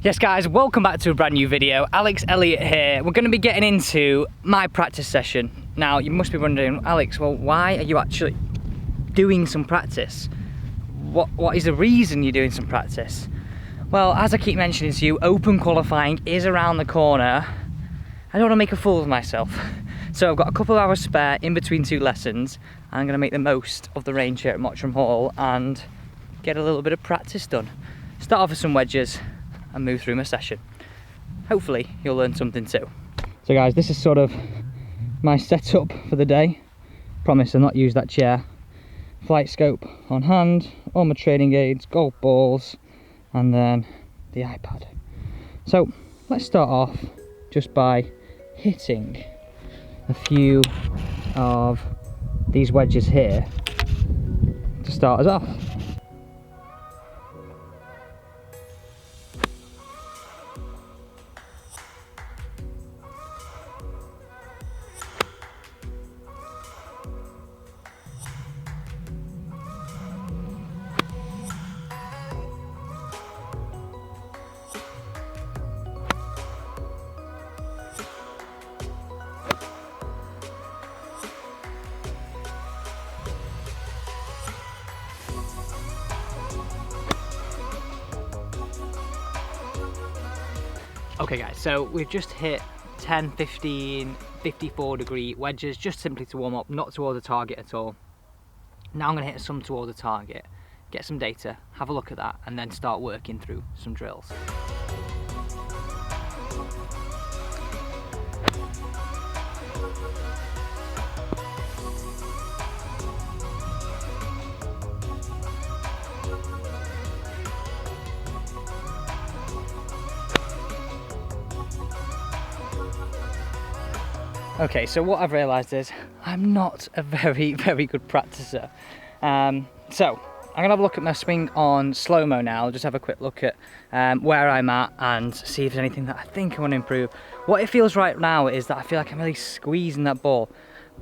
Yes guys, welcome back to a brand new video. Alex Elliott here. We're going to be getting into my practice session. Now you must be wondering, Alex, well why are you actually doing some practice? What is the reason you're doing some practice? Well, as I keep mentioning to you, Open qualifying is around the corner. I don't want to make a fool of myself. So I've got a couple of hours spare in between two lessons and I'm going to make the most of the range here at Mottram Hall and get a little bit of practice done. Start off with some wedges and move through my session. Hopefully you'll learn something too. So guys, this is sort of my setup for the day. Promise I'll not use that chair. Flight scope on hand, all my training aids, golf balls, and then the iPad. So let's start off just by hitting a few of these wedges here to start us off. Okay guys, so we've just hit 10, 15, 54 degree wedges, just simply to warm up, not towards the target at all. Now I'm going to hit some towards the target, get some data, have a look at that, and then start working through some drills. Okay, so what I've realised is I'm not a very good practicer. So I'm gonna have a look at my swing on slow-mo now, just have a quick look at where I'm at and see if there's anything that I think I want to improve. What it feels right now is that I feel like I'm really squeezing that ball.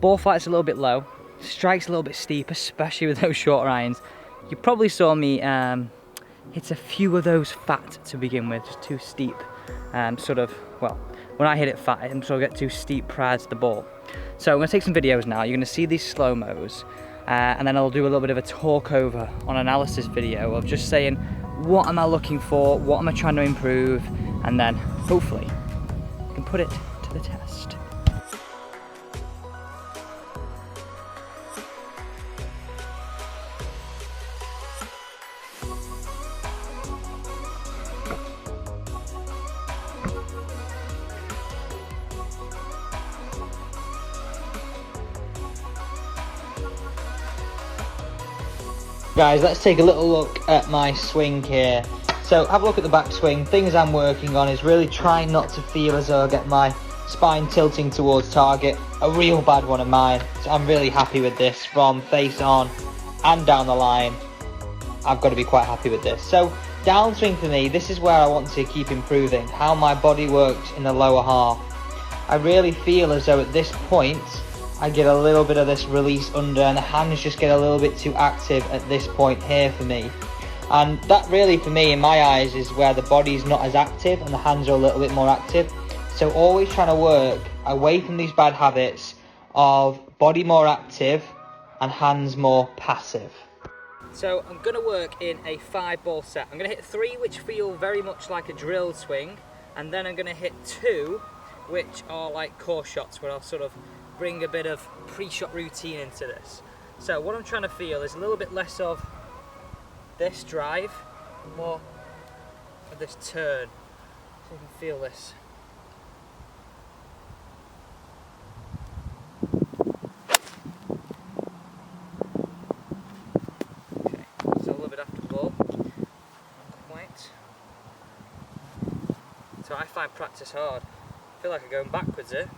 Ball flight's a little bit low, strike's a little bit steep, especially with those short irons. You probably saw me hit a few of those fat to begin with, just too steep. Well, when I hit it fat, I'm sort of get too steep prior to the ball. So I'm going to take some videos now. You're going to see these slow-mos, and then I'll do a little bit of a talk over on analysis video of just saying what am I looking for, what am I trying to improve, and then hopefully I can put it to the test. Guys, let's take a little look at my swing here. So have a look at the backswing. Things I'm working on is really trying not to feel as though I get my spine tilting towards target. A real bad one of mine. So I'm really happy with this from face on and down the line. I've got to be quite happy with this. So downswing for me, this is where I want to keep improving. How my body works in the lower half. I really feel as though at this point I get a little bit of this release under and the hands just get a little bit too active at this point here for me. And that really for me in my eyes is where the body's not as active and the hands are a little bit more active. So always trying to work away from these bad habits of body more active and hands more passive. So I'm going to work in a 5-ball set. I'm going to hit 3 which feel very much like a drill swing, and then I'm going to hit 2 which are like core shots where I'll sort of bring a bit of pre-shot routine into this. So what I'm trying to feel is a little bit less of this drive, more of this turn, so you can feel this. Okay, so a little bit after the ball, not quite. So I find practice hard. I feel like I'm going backwards here.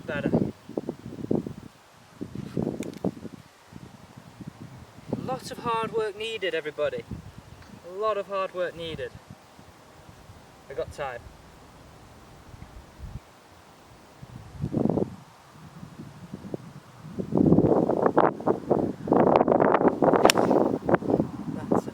better. Lots of hard work needed, everybody. A lot of hard work needed. I got time. That's it.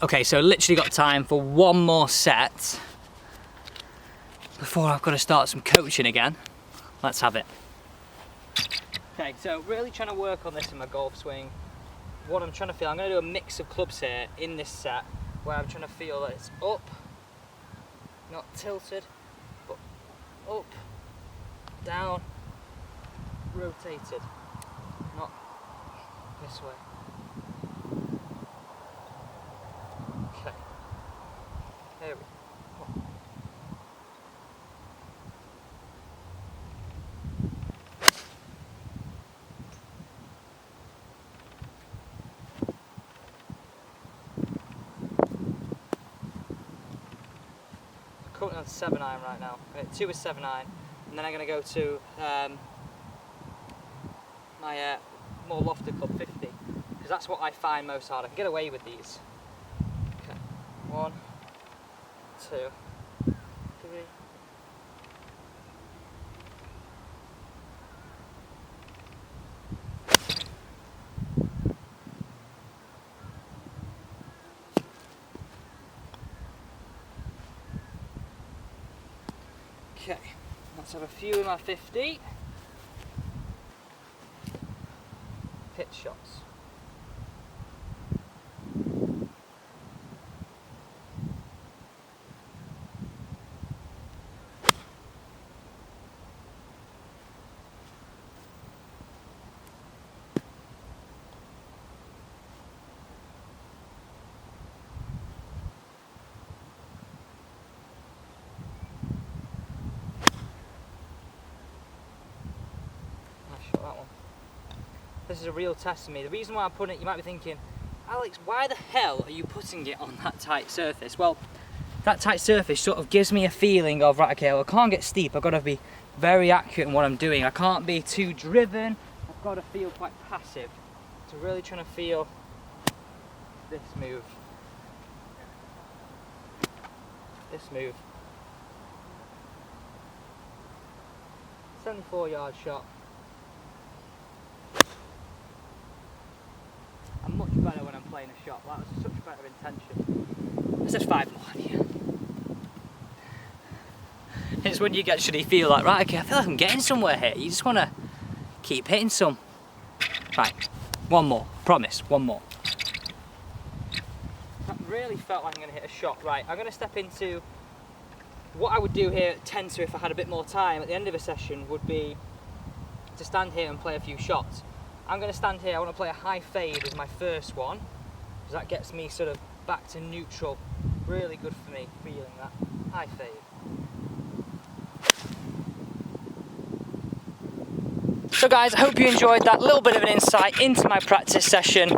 Okay, so literally got time for one more set before I've got to start some coaching again. Let's have it. Okay, so really trying to work on this in my golf swing. What I'm trying to feel, I'm going to do a mix of clubs here in this set where I'm trying to feel that it's up, not tilted, but up, down, rotated, not this way. Okay, here we go. Currently on 7-iron right now. 2 is 7-iron, and then I'm going to go to my more lofted club 50, because that's what I find most hard. I can get away with these. Okay, 1, 2, 3. Okay, let's have a few in my 50. Pitch shots. That one. This is a real test for me. The reason why I'm putting it, you might be thinking, Alex, why the hell are you putting it on that tight surface? Well, that tight surface sort of gives me a feeling of, right, okay, well, I can't get steep. I've got to be very accurate in what I'm doing. I can't be too driven. I've got to feel quite passive. So really trying to feel this move. This move. 74-yard shot. I'm much better when I'm playing a shot. That was such better intention. Let's just 5 more here. It's when you actually feel like, right, okay, I feel like I'm getting somewhere here. You just want to keep hitting some. Right, one more, promise, one more. That really felt like I'm going to hit a shot. Right, I'm going to step into what I would do here at 10 to if I had a bit more time at the end of a session would be to stand here and play a few shots. I'm going to stand here, I want to play a high fade as my first one, because that gets me sort of back to neutral. Really good for me, feeling that. High fade. So guys, I hope you enjoyed that little bit of an insight into my practice session.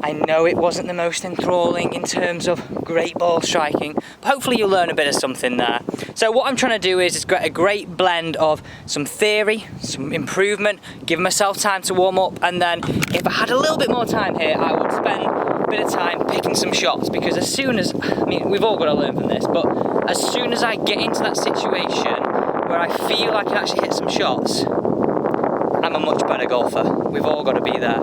I know it wasn't the most enthralling in terms of great ball striking, but hopefully you'll learn a bit of something there. So what I'm trying to do is get a great blend of some theory, some improvement, give myself time to warm up, and then if I had a little bit more time here, I would spend a bit of time picking some shots, because as soon as, I mean, we've all got to learn from this, but as soon as I get into that situation where I feel I can actually hit some shots, I'm a much better golfer. We've all got to be there.